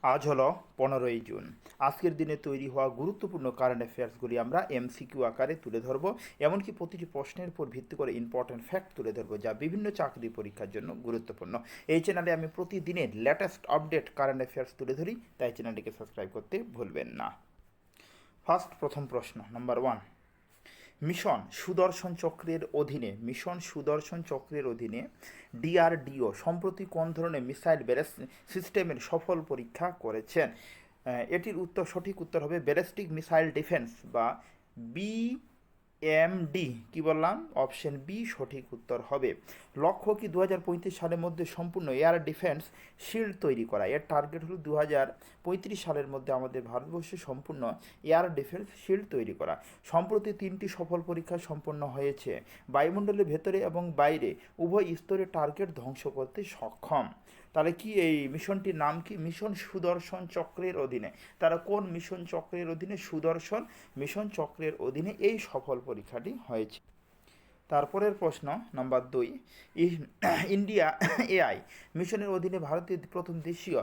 আজ হলো 15ই জুন। আজকের দিনে তৈরি হওয়া গুরুত্বপূর্ণ কারেন্ট অ্যাফেয়ার্সগুলি আমরা এমসিকিউ আকারে তুলে ধরব। এমনকি প্রতিটি প্রশ্নের উপর ভিত্তি করে ইম্পর্ট্যান্ট ফ্যাক্ট তুলে ধরব, যা বিভিন্ন চাকরি পরীক্ষার জন্য গুরুত্বপূর্ণ। এই চ্যানেলে আমি প্রতিদিনের লেটেস্ট আপডেট কারেন্ট অ্যাফেয়ার্স তুলে ধরি, তাই চ্যানেলটিকে সাবস্ক্রাইব করতে ভুলবেন না। প্রথম প্রশ্ন নাম্বার 1। মিশন সুদর্শন চক্রের অধীনে ডিআরডিও সম্প্রতি কোন ধরনের মিসাইল ব্যারেজ সিস্টেমের সফল পরীক্ষা করেছেন? এটির সঠিক উত্তর হবে ব্যালিস্টিক মিসাইল ডিফেন্স বা বিএমডি। কি বললাম? অপশন বি সঠিক উত্তর হবে। লক্ষ্য কি 2035 সালের মধ্যে সম্পূর্ণ এয়ার ডিফেন্স শিল্ড তৈরি করা। এর টার্গেট হলো 2035 সালের মধ্যে আমাদের ভারতবর্ষে সম্পূর্ণ এয়ার ডিফেন্স শিল্ড তৈরি করা। সম্প্রতি 3টি সফল পরীক্ষা সম্পন্ন হয়েছে। বায়ুমণ্ডলের ভেতরে এবং বাইরে উভয় স্তরে টার্গেট ধ্বংস করতে সক্ষম। তাহলে কি এই মিশনটির নাম কি? মিশন সুদর্শন চক্রের অধীনে। তারা কোন মিশন চক্রের অধীনে? সুদর্শন মিশন চক্রের অধীনে এই সফল পরীক্ষাটি হয়েছে। তারপরের প্রশ্ন নাম্বার 2। ইন্ডিয়া এআই মিশনের অধীনে ভারতের প্রথম দেশীয়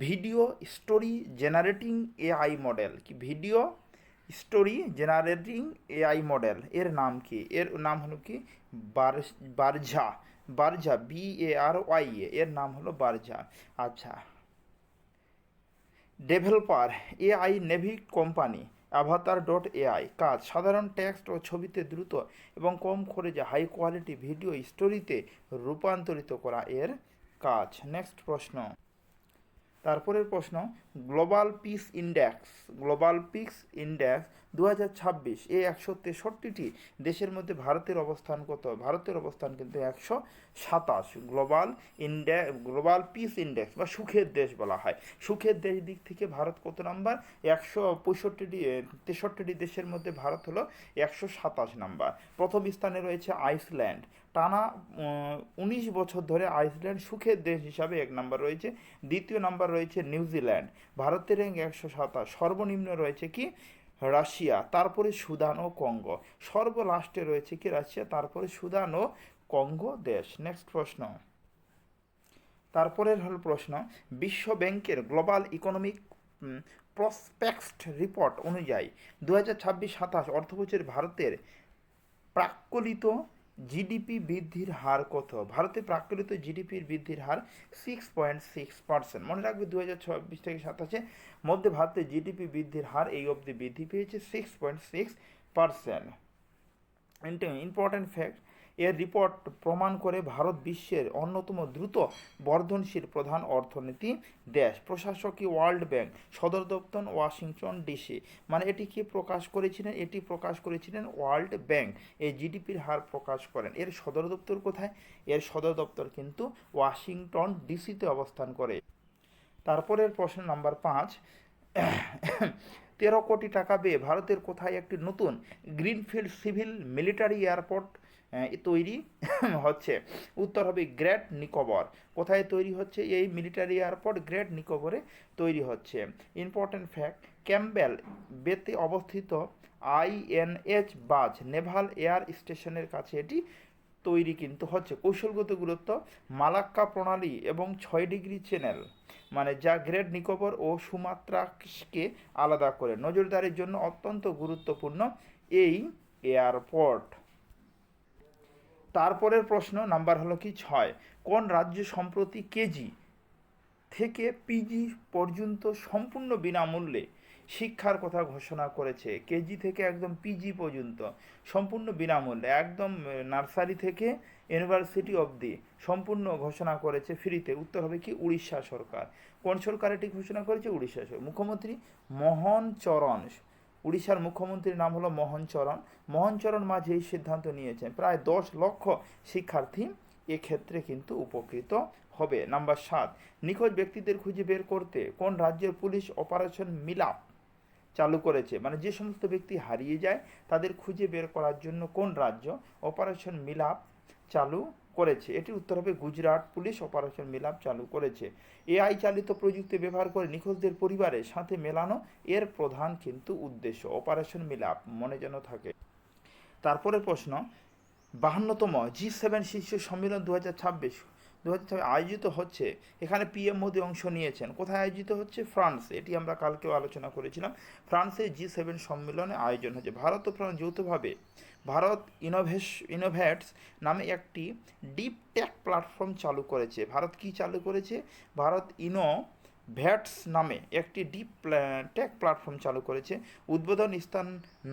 video story generating AI model কি? Video story generating AI model এর নাম কি? এর নাম হলো কি বারঝা। বারঝা BARY এর নাম হলো বারঝা। আচ্ছা। ডেভেলপার এআই নেভি কোম্পানি অ্যাভাতার.AI কাজ সাধারণ টেক্সট ও ছবিতে দ্রুত এবং কম খরচে হাই কোয়ালিটি ভিডিও স্টোরিতে রূপান্তরিত করা এর কাজ। নেক্সট প্রশ্ন। তারপরের প্রশ্ন, গ্লোবাল পিস ইন্ডেক্স 2026 এ 163টি দেশের মধ্যে ভারতের অবস্থান কত? ভারতের অবস্থান কিন্তু 127। গ্লোবাল পিস ইন্ডেক্স বা সুখের দেশ বলা হয়। সুখের দেশ দিক থেকে ভারত কত নাম্বার? 163টি দেশের মধ্যে ভারত হলো 127 নাম্বার। প্রথম স্থানে রয়েছে আইসল্যান্ড। টানা 19 বছর ধরে আইসল্যান্ড সুখের দেশ হিসাবে 1 নাম্বার রয়েছে। দ্বিতীয় নাম্বার রয়েছে নিউজিল্যান্ড, ভারতের র্যাঙ্ক 127। সর্বনিম্ন রয়েছে কি? রাশিয়া, তারপরে সুদান ও কঙ্গো। সর্বলাস্টে রয়েছে কি? রাশিয়া, তারপরে সুদান ও কঙ্গো দেশ। নেক্সট প্রশ্ন। তারপরের হল প্রশ্ন, বিশ্ব ব্যাংকের গ্লোবাল ইকোনমিক প্রসপেক্টস রিপোর্ট অনুযায়ী 2026-27 অর্থবছরে ভারতের প্রাক্কলিত জিডিপি বৃদ্ধির হার কত? ভারতে প্রাক্কলিত জিডিপির বৃদ্ধির হার 6.6%। মনে রাখবে 2026 থেকে 27 মধ্যে ভারতের জিডিপি বৃদ্ধির হার এই অবধি বৃদ্ধি পেয়েছে 6.6%। ইম্পর্ট্যান্ট ফ্যাক্ট, এর রিপোর্ট প্রমাণ করে ভারত বিশ্বের অন্যতম দ্রুত বর্ধনশীল প্রধান অর্থনীতি দেশ। প্রশাসকই ওয়ার্ল্ড ব্যাংক, সদর দপ্তর ওয়াশিংটন ডিসি। মানে এটি কি প্রকাশ করেছিলেন? এটি প্রকাশ করেছিলেন ওয়ার্ল্ড ব্যাংক। এই জিডিপির হার প্রকাশ করেন। এর সদর দপ্তর কোথায়? এর সদর দপ্তর কিন্তু ওয়াশিংটন ডিসিতে অবস্থান করে। তারপরের প্রশ্ন নাম্বার 5। 13 কোটি টাকা ব্যয়ে ভারতের কোথায় একটি নতুন গ্রিনফিল্ড সিভিল মিলিটারি এয়ারপোর্ট তৈরি হচ্ছে? উত্তর হবে গ্রেট নিকোবর। কোথায় তৈরি হচ্ছে এই মিলিটারি এয়ারপোর্ট? গ্রেট নিকোবরে তৈরি হচ্ছে। ইম্পর্ট্যান্ট ফ্যাক্ট, ক্যাম্পবেল বেতে অবস্থিত INH বাজ নেভাল এয়ার স্টেশনের কাছে এটি তৈরি কিন্তু হচ্ছে। কৌশলগত গুরুত্ব, মালাক্কা প্রণালী এবং 6 ডিগ্রি চ্যানেল, মানে যা গ্রেট নিকোবর ও সুমাত্রাকে আলাদা করে, নজরদারির জন্য অত্যন্ত গুরুত্বপূর্ণ এই এয়ারপোর্ট। তারপরের প্রশ্ন নাম্বার হলো কি 6। কোন রাজ্য সম্প্রতি কেজি থেকে পিজি পর্যন্ত সম্পূর্ণ বিনামূল্যে শিক্ষার কথা ঘোষণা করেছে? কেজি থেকে একদম পিজি পর্যন্ত সম্পূর্ণ বিনামূল্যে, একদম নার্সারি থেকে ইউনিভার্সিটি অবধি সম্পূর্ণ ঘোষণা করেছে ফ্রিতে। উত্তর হবে কি? উড়িষ্যা সরকার। কোন সরকার এটি ঘোষণা করেছে? উড়িষ্যা সরকার। মুখ্যমন্ত্রী মোহন চরণ। উড়িষ্যার মুখ্যমন্ত্রীর নাম হলো মোহন চরণ। মোহন চরণ মাঝি এই সিদ্ধান্ত নিয়েছেন। প্রায় 10 লক্ষ শিক্ষার্থী এক্ষেত্রে কিন্তু উপকৃত হবে। নাম্বার 7। নিখোঁজ ব্যক্তিদের খুঁজে বের করতে কোন রাজ্যের পুলিশ অপারেশন মিলাপ চালু করেছে? মানে যে সমস্ত ব্যক্তি হারিয়ে যায় তাদের খুঁজে বের করার জন্য কোন রাজ্য অপারেশন মিলাপ চালু করেছে? এটি উত্তর হবে গুজরাট পুলিশ অপারেশন মিলাপ চালু করেছে। AI চালিত প্রযুক্তি ব্যবহার করে নিখোঁজদের পরিবারের সাথে মেলানো এর প্রধান কিন্তু উদ্দেশ্য। অপারেশন মিলাপ মনে যেন থাকে। তারপরে প্রশ্ন, 52তম G7 শীর্ষ সম্মেলন 2026 2026 আয়োজিত হচ্ছে। এখানে পিএম মোদি অংশ নিয়েছেন। কোথায় আয়োজিত হচ্ছে? ফ্রান্সে। এটি আমরা কালকেও আলোচনা করেছিলাম। ফ্রান্সে G7 সম্মেলনে আয়োজন হচ্ছে। ভারত ও ফ্রান্স যৌথভাবে ভারত ইনোভেটস নামে একটি ডিপ টেক প্ল্যাটফর্ম চালু করেছে। ভারত কি চালু করেছে? ভারত ভ্যাটস নামে একটি ডিপ টেক প্ল্যাটফর্ম চালু করেছে। উদ্বোধন স্থান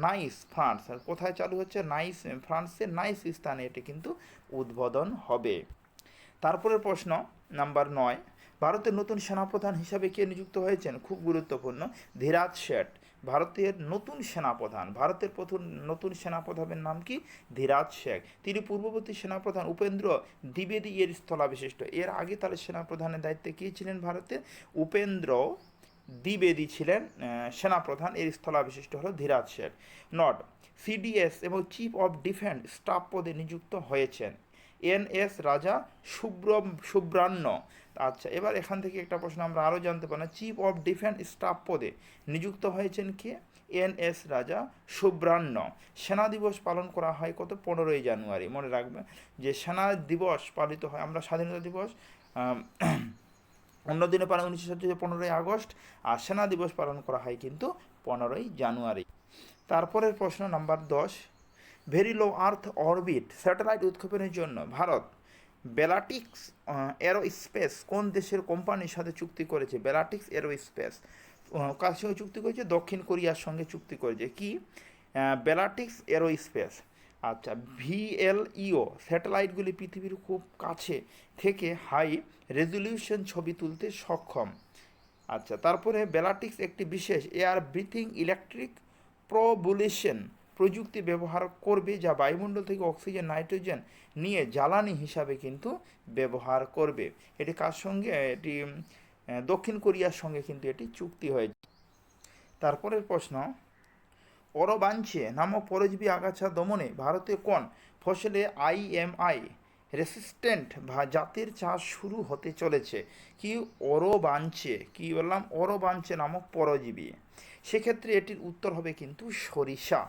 নাইস, ফ্রান্স। আর কোথায় চালু হচ্ছে? নাইস, ফ্রান্সের নাইস স্থানে এটি কিন্তু উদ্বোধন হবে। তারপরের প্রশ্ন নাম্বার 9, ভারতের নতুন সেনাপ্রধান হিসাবে কে নিযুক্ত হয়েছেন? খুব গুরুত্বপূর্ণ, ধীরাজ শেঠ ভারতের নতুন সেনাপ্রধান। ভারতের প্রথম নতুন সেনাপ্রধানের নাম কি? ধীরাজ শেখ। তিনি পূর্ববর্তী সেনাপ্রধান উপেন্দ্র দ্বিবেদী এর স্থলাভিষিষ্ট। এর আগে তাহলে সেনাপ্রধানের দায়িত্বে কে ছিলেন ভারতের? উপেন্দ্র দ্বিবেদী ছিলেন সেনাপ্রধান, এর স্থলাভিষিষ্ট হল ধীরাজ শেখ। নট সিডিএস এবং চিফ অফ ডিফেন্স স্টাফ পদে নিযুক্ত হয়েছেন এনএস রাজা সুব্রাহ্মণ্য। আচ্ছা, এবার এখান থেকে একটা প্রশ্ন আমরা আরও জানতে পারলাম। চিফ অফ ডিফেন্স স্টাফ পদে নিযুক্ত হয়েছেন কে? এনএস রাজা সুব্রাহ্মণ্য। সেনা দিবস পালন করা হয় কত? 15ই জানুয়ারি। মনে রাখবেন যে সেনা দিবস পালিত হয়, আমরা স্বাধীনতা দিবস অন্য দিনে পালন 1947 15ই আগস্ট, আর সেনা দিবস পালন করা হয় কিন্তু 15ই জানুয়ারি। তারপরের প্রশ্ন নাম্বার 10, ভেরি লো আর্থ অরবিট স্যাটেলাইট উৎক্ষেপণের জন্য ভারত বেলাটিক্স এরোস্পেস কোন দেশের কোম্পানির সাথে চুক্তি করেছে? বেলাটিক্স এরোস্পেস কার সঙ্গে চুক্তি করেছে? দক্ষিণ কোরিয়ার সঙ্গে চুক্তি করেছে। কি? বেলাটিক্স এরোস্পেস। আচ্ছা, ভিএলইও স্যাটেলাইটগুলি পৃথিবীর খুব কাছে থেকে হাই রেজলিউশন ছবি তুলতে সক্ষম। আচ্ছা, তারপরে বেলাটিক্স একটি বিশেষ এয়ার ব্রিথিং ইলেকট্রিক প্রবুলেশন প্রযুক্তি ব্যবহার করবে, যা বায়ুমণ্ডল থেকে অক্সিজেন নাইট্রোজেন নিয়ে জ্বালানি হিসাবে কিন্তু ব্যবহার করবে। এটি কার সঙ্গে? এটি দক্ষিণ কোরিয়ার সঙ্গে কিন্তু এটি চুক্তি হয়েছে। তারপরের প্রশ্ন, অরবাঞ্চে নামক পরজীবী আগাছা দমনে ভারতে কোন ফসলে আইএমআই রেসিস্ট্যান্ট জাতের চাষ শুরু হতে চলেছে? কি? অরবাঞ্চে। কি বললাম? অরবাঞ্চে নামক পরজীবী। সেক্ষেত্রে এটির উত্তর হবে কিন্তু সরিষা।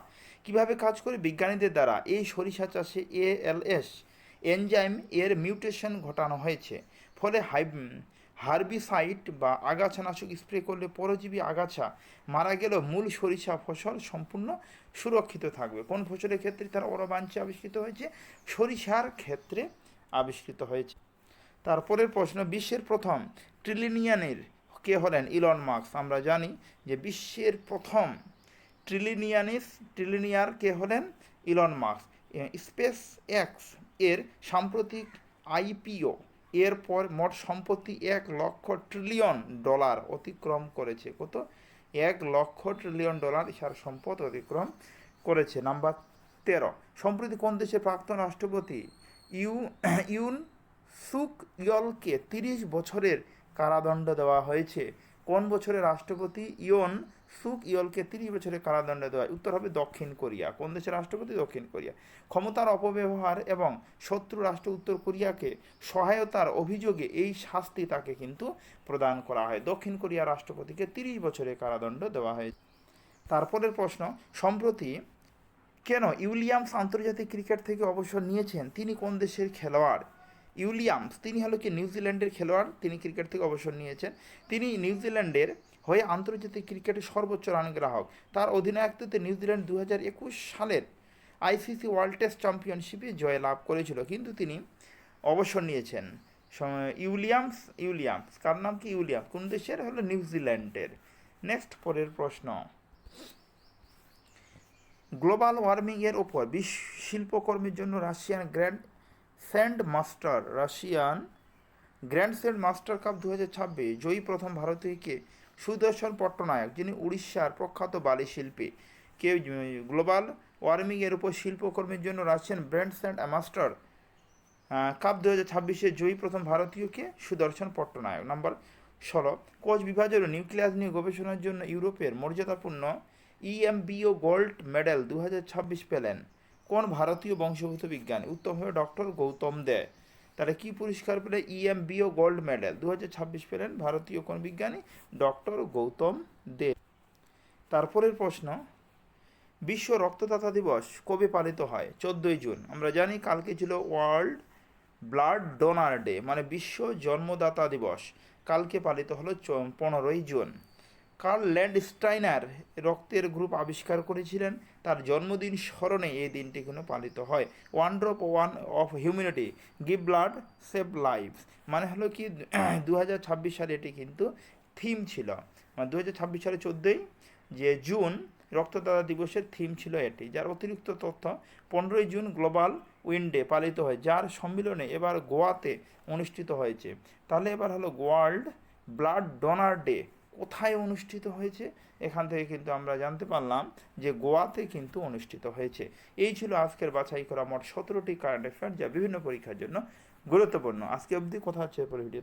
কিভাবে কাজ করে? বিজ্ঞানীদের দ্বারা এই সরিষা চাষে এএলএস এনজাইম এর মিউটেশন ঘটানো হয়েছে। ফলে হার্বিসাইড বা আগাছানাশক স্প্রে করলে পরজীবী আগাছা মারা গেলেও মূল সরিষা ফসল সম্পূর্ণ সুরক্ষিত থাকবে। কোন ফসলের ক্ষেত্রে তার অরবাঞ্চে আবিষ্কৃত হয়েছে? সরিষার ক্ষেত্রে আবিষ্কৃত হয়েছে। তারপরের প্রশ্ন, বিশ্বের প্রথম ট্রিলিনিয়ানের কে হলেন? Elon Musk. আমরা জানি যে বিশ্বের প্রথম ট্রিলিনিয়ার কে হলেন? Elon Musk. স্পেস এক্স এর সাম্প্রতিক আইপিও এরপর মোট সম্পত্তি $1,00,000 ট্রিলিয়ন অতিক্রম করেছে। কত? $1,00,000 ট্রিলিয়ন ইহার সম্পদ অতিক্রম করেছে। নাম্বার 13, সম্প্রতি কোন দেশের প্রাক্তন রাষ্ট্রপতি ইউন সুক ইয়লকে 30 বছরের কারাদণ্ড দেওয়া হয়েছে? কোন বছরের রাষ্ট্রপতি ইয়ন সুক ইয়লকে 30 বছরের কারাদণ্ড দেওয়া? উত্তর হবে দক্ষিণ কোরিয়া। কোন দেশের রাষ্ট্রপতি? দক্ষিণ কোরিয়া। ক্ষমতার অপব্যবহার এবং শত্রু রাষ্ট্র উত্তর কোরিয়াকে সহায়তার অভিযোগে এই শাস্তি তাকে কিন্তু প্রদান করা হয়। দক্ষিণ কোরিয়ার রাষ্ট্রপতিকে 30 বছরের কারাদণ্ড দেওয়া হয়েছে। তারপরের প্রশ্ন, সম্প্রতি কেন উইলিয়ামস আন্তর্জাতিক ক্রিকেট থেকে অবসর নিয়েছেন? তিনি কোন দেশের খেলোয়াড়? উইলিয়ামস তিনি হলো কি নিউজিল্যান্ডের খেলোয়াড়। তিনি ক্রিকেট থেকে অবসর নিয়েছেন। তিনি নিউজিল্যান্ডের হয়ে আন্তর্জাতিক ক্রিকেটের সর্বোচ্চ রান গ্রাহক। তার অধিনায়কত্বে নিউজিল্যান্ড 2021 সালের আইসিসি ওয়ার্ল্ড টেস্ট চ্যাম্পিয়নশিপে জয় লাভ করেছিল, কিন্তু তিনি অবসর নিয়েছেন। উইলিয়ামস কার নাম? কি? উইলিয়ামস। কোন দেশের? হলো নিউজিল্যান্ডের। নেক্সট, পরের প্রশ্ন, গ্লোবাল ওয়ার্মিংয়ের ওপর বিশ্ব শিল্পকর্মের জন্য রাশিয়ান গ্র্যান্ড মাস্টার কাপ 2026 জয়ী প্রথম ভারতীয়কে সুদর্শন পট্টনায়ক, যিনি উড়িষ্যার প্রখ্যাত বালি শিল্পী। কে গ্লোবাল ওয়ার্মিংয়ের উপর শিল্পকর্মের জন্য রাশিয়ান গ্র্যান্ড মাস্টার কাপ 2026 জয়ী প্রথম ভারতীয়কে? সুদর্শন পট্টনায়ক। নাম্বার 16, কোচ বিভাজন ও নিউক্লিয়াস নিয়ে গবেষণার জন্য ইউরোপের মর্যাদাপূর্ণ ইএমবিও গোল্ড মেডেল 2026 পেলেন কোন ভারতীয় বংশোদ্ভূত বিজ্ঞানী? উত্তর হবে ডক্টর গৌতম দে। তাহলে কি পুরস্কার পেলে? ইএমবিও গোল্ড মেডেল 2026 পেলেন ভারতীয় কোন বিজ্ঞানী? ডক্টর গৌতম দে। তারপরের প্রশ্ন, বিশ্ব রক্তদাতা দিবস কবে পালিত হয়? 14ই জুন। আমরা জানি কালকে ছিল ওয়ার্ল্ড ব্লাড ডোনার ডে মানে বিশ্ব জন্মদাতা দিবস কালকে পালিত হলো 15ই জুন। কার্ল ল্যান্ডস্টাইনার রক্তের গ্রুপ আবিষ্কার করেছিলেন, তার জন্মদিন স্মরণে এই দিনটি কিন্তু পালিত হয়। One drop one of humanity give blood save life মানে হলো কি 2026 সালে এটি কিন্তু থিম ছিল, মানে 2026 সালে 14ই জুন রক্তদাতা দিবসের থিম ছিল এটি। যার অতিরিক্ত তথ্য, 15ই জুন গ্লোবাল উইন ডে পালিত হয়, যার সম্মিলনে এবার গোয়াতে অনুষ্ঠিত হয়েছে। তাহলে এবার হলো ওয়ার্ল্ড ব্লাড ডোনার ডে কোথায় অনুষ্ঠিত হয়েছে, এখান থেকে কিন্তু আমরা জানতে পারলাম যে গোয়াতে কিন্তু অনুষ্ঠিত হয়েছে। এই ছিল আজকের বাছাই করা মোট 17টি কারেন্ট অ্যাফেয়ার যা বিভিন্ন পরীক্ষার জন্য গুরুত্বপূর্ণ। আজকে অবধি কথা হচ্ছে পরে ভিডিওতে।